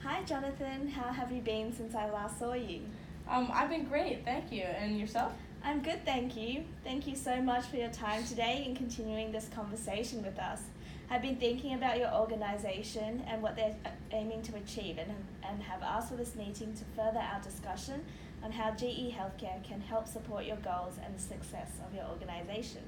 Hi Jonathan, how have you been since I last saw you? I've been great, thank you. And yourself? I'm good, thank you. Thank you so much for your time today in continuing this conversation with us. I've been thinking about your organisation and what they're aiming to achieve and have asked for this meeting to further our discussion on how GE Healthcare can help support your goals and the success of your organisation.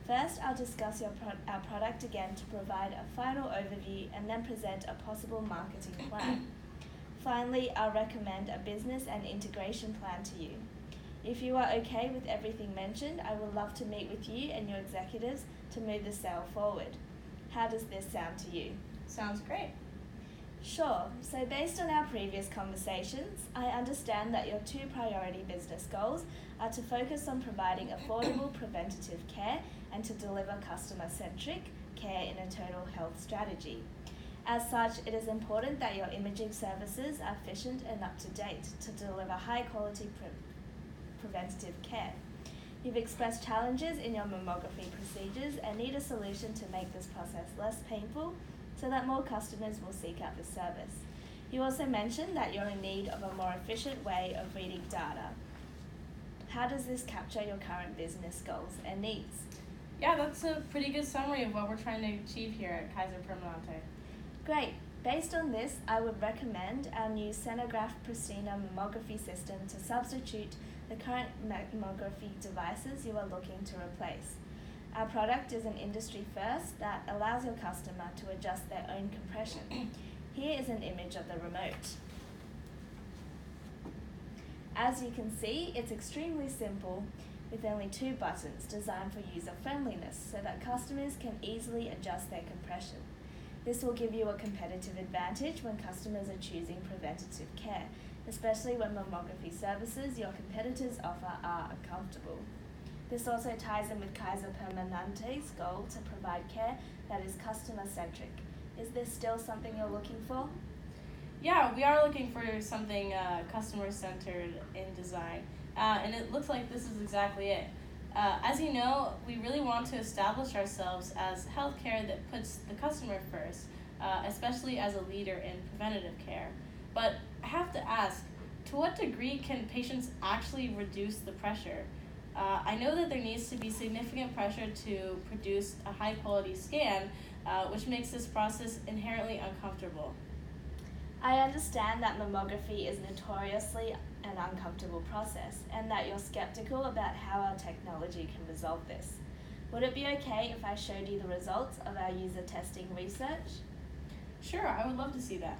First, I'll discuss our product again to provide a final overview and then present a possible marketing plan. Finally, I'll recommend a business and integration plan to you. If you are okay with everything mentioned, I would love to meet with you and your executives to move the sale forward. How does this sound to you? Sounds great. Sure. So based on our previous conversations, I understand that your two priority business goals are to focus on providing affordable preventative care and to deliver customer-centric care in a total health strategy. As such, it is important that your imaging services are efficient and up to date to deliver high-quality preventative care. You've expressed challenges in your mammography procedures and need a solution to make this process less painful so that more customers will seek out this service. You also mentioned that you're in need of a more efficient way of reading data. How does this capture your current business goals and needs? Yeah, that's a pretty good summary of what we're trying to achieve here at Kaiser Permanente. Great. Based on this, I would recommend our new Senograph Pristina mammography system to substitute the current mammography devices you are looking to replace. Our product is an industry first that allows your customer to adjust their own compression. Here is an image of the remote. As you can see, it's extremely simple with only 2 buttons designed for user friendliness so that customers can easily adjust their compression. This will give you a competitive advantage when customers are choosing preventative care, especially when mammography services your competitors offer are uncomfortable. This also ties in with Kaiser Permanente's goal to provide care that is customer-centric. Is this still something you're looking for? Yeah, we are looking for something customer-centered in design, and it looks like this is exactly it. As you know, we really want to establish ourselves as healthcare that puts the customer first, especially as a leader in preventative care. But I have to ask, to what degree can patients actually reduce the pressure? I know that there needs to be significant pressure to produce a high-quality scan, which makes this process inherently uncomfortable. I understand that mammography is notoriously an uncomfortable process and that you're skeptical about how our technology can resolve this. Would it be okay if I showed you the results of our user testing research? Sure, I would love to see that.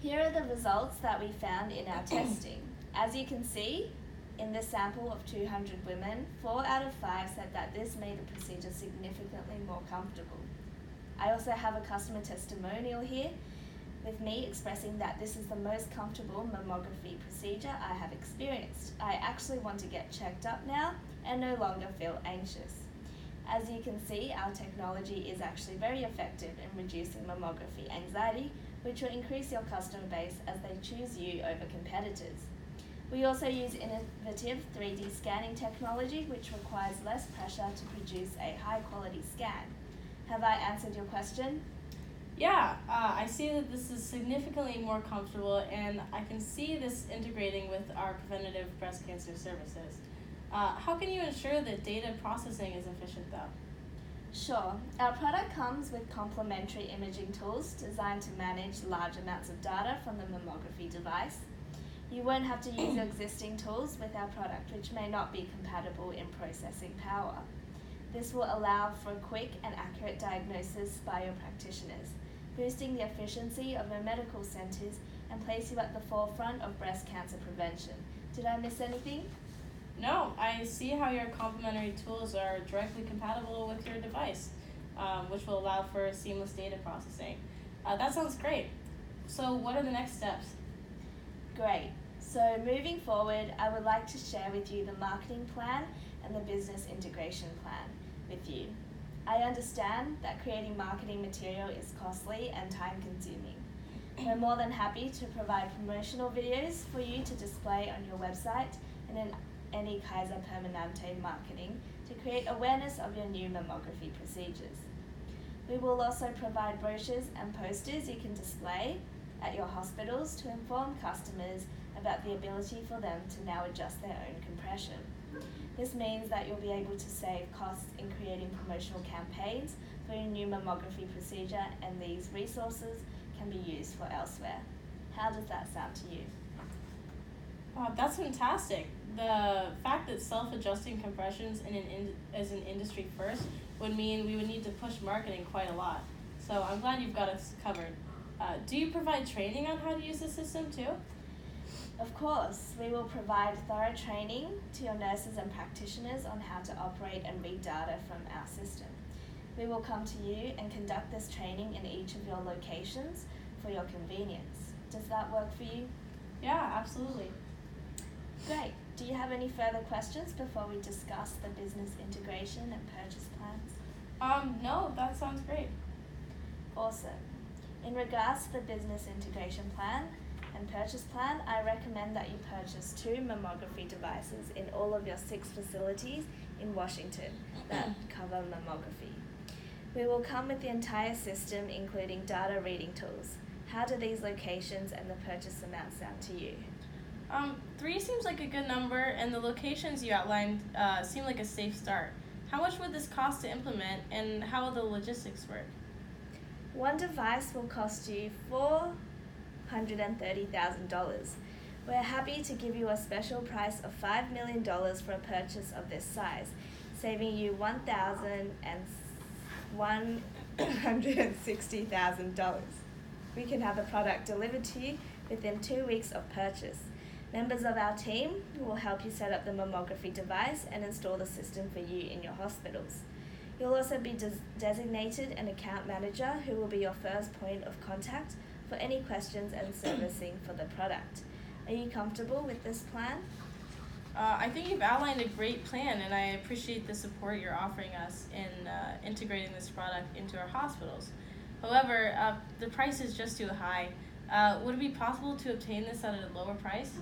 Here are the results that we found in our testing. As you can see, in this sample of 200 women, 4 out of 5 said that this made the procedure significantly more comfortable. I also have a customer testimonial here with me expressing that this is the most comfortable mammography procedure I have experienced. I actually want to get checked up now and no longer feel anxious. As you can see, our technology is actually very effective in reducing mammography anxiety, which will increase your customer base as they choose you over competitors. We also use innovative 3D scanning technology, which requires less pressure to produce a high-quality scan. Have I answered your question? Yeah, I see that this is significantly more comfortable, and I can see this integrating with our preventative breast cancer services. How can you ensure that data processing is efficient, though? Sure. Our product comes with complementary imaging tools designed to manage large amounts of data from the mammography device. You won't have to use your existing tools with our product, which may not be compatible in processing power. This will allow for quick and accurate diagnosis by your practitioners, boosting the efficiency of your medical centers and place you at the forefront of breast cancer prevention. Did I miss anything? No, I see how your complementary tools are directly compatible with your device, which will allow for seamless data processing. That sounds great. So what are the next steps? Great. So moving forward, I would like to share with you the marketing plan and the business integration plan with you. I understand that creating marketing material is costly and time-consuming. We're more than happy to provide promotional videos for you to display on your website and in any Kaiser Permanente marketing to create awareness of your new mammography procedures. We will also provide brochures and posters you can display at your hospitals to inform customers about the ability for them to now adjust their own compression. This means that you'll be able to save costs in creating promotional campaigns for your new mammography procedure, and these resources can be used for elsewhere. How does that sound to you? Wow, that's fantastic. The fact that self-adjusting compressions as an industry first would mean we would need to push marketing quite a lot. So I'm glad you've got us covered. Do you provide training on how to use the system too? Of course, we will provide thorough training to your nurses and practitioners on how to operate and read data from our system. We will come to you and conduct this training in each of your locations for your convenience. Does that work for you? Yeah, absolutely. Great. Do you have any further questions before we discuss the business integration and purchase plans? No, that sounds great. Awesome. In regards to the business integration plan and purchase plan, I recommend that you purchase 2 mammography devices in all of your 6 facilities in Washington that cover mammography. We will come with the entire system, including data reading tools. How do these locations and the purchase amount sound to you? 3 seems like a good number, and the locations you outlined seem like a safe start. How much would this cost to implement, and how will the logistics work? 1 device will cost you $430,000. We're happy to give you a special price of $5 million for a purchase of this size, saving you $160,000. We can have the product delivered to you within 2 weeks of purchase. Members of our team will help you set up the mammography device and install the system for you in your hospitals. You'll also be designated an account manager who will be your first point of contact for any questions and servicing for the product. Are you comfortable with this plan? I think you've outlined a great plan, and I appreciate the support you're offering us in integrating this product into our hospitals. However, the price is just too high. Would it be possible to obtain this at a lower price?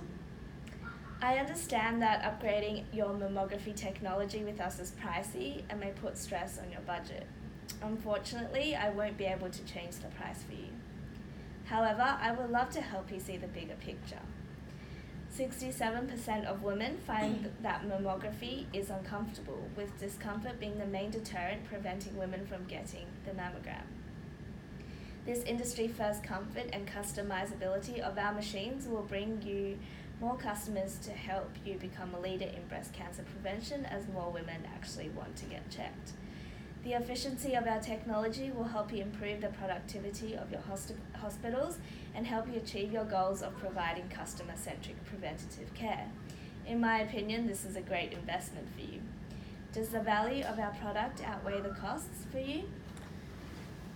I understand that upgrading your mammography technology with us is pricey and may put stress on your budget. Unfortunately, I won't be able to change the price for you. However, I would love to help you see the bigger picture. 67% of women find that mammography is uncomfortable, with discomfort being the main deterrent preventing women from getting the mammogram. This industry-first comfort and customizability of our machines will bring you more customers to help you become a leader in breast cancer prevention as more women actually want to get checked. The efficiency of our technology will help you improve the productivity of your hospitals and help you achieve your goals of providing customer-centric preventative care. In my opinion, this is a great investment for you. Does the value of our product outweigh the costs for you?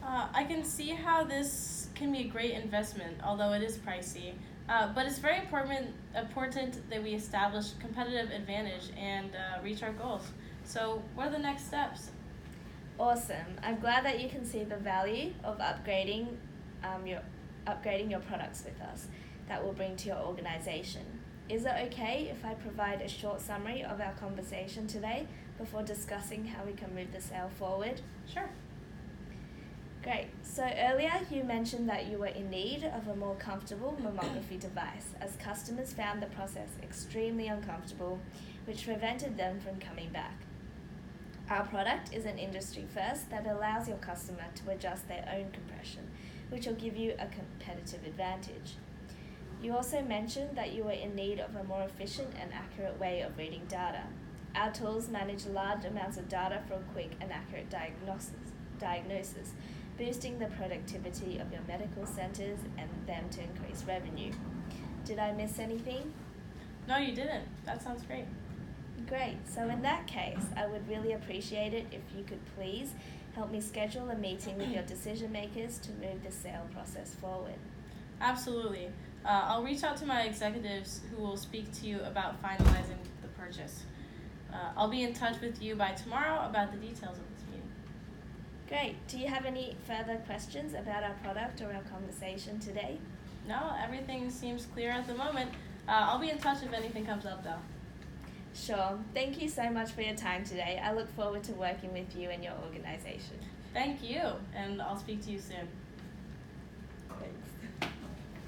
I can see how this can be a great investment, although it is pricey. But it's very important that we establish competitive advantage and reach our goals. So what are the next steps? Awesome. I'm glad that you can see the value of upgrading your products with us that will bring to your organization. Is it okay if I provide a short summary of our conversation today before discussing how we can move the sale forward? Sure. Great. So earlier you mentioned that you were in need of a more comfortable mammography device, as customers found the process extremely uncomfortable, which prevented them from coming back. Our product is an industry first that allows your customer to adjust their own compression, which will give you a competitive advantage. You also mentioned that you were in need of a more efficient and accurate way of reading data. Our tools manage large amounts of data for a quick and accurate diagnosis, boosting the productivity of your medical centers and them to increase revenue. Did I miss anything? No, you didn't. That sounds great. Great. So in that case, I would really appreciate it if you could please help me schedule a meeting with your decision makers to move the sale process forward. Absolutely. I'll reach out to my executives who will speak to you about finalizing the purchase. I'll be in touch with you by tomorrow about the details of this meeting. Great. Do you have any further questions about our product or our conversation today? No, everything seems clear at the moment. I'll be in touch if anything comes up though. Sure. Thank you so much for your time today. I look forward to working with you and your organization. Thank you, and I'll speak to you soon.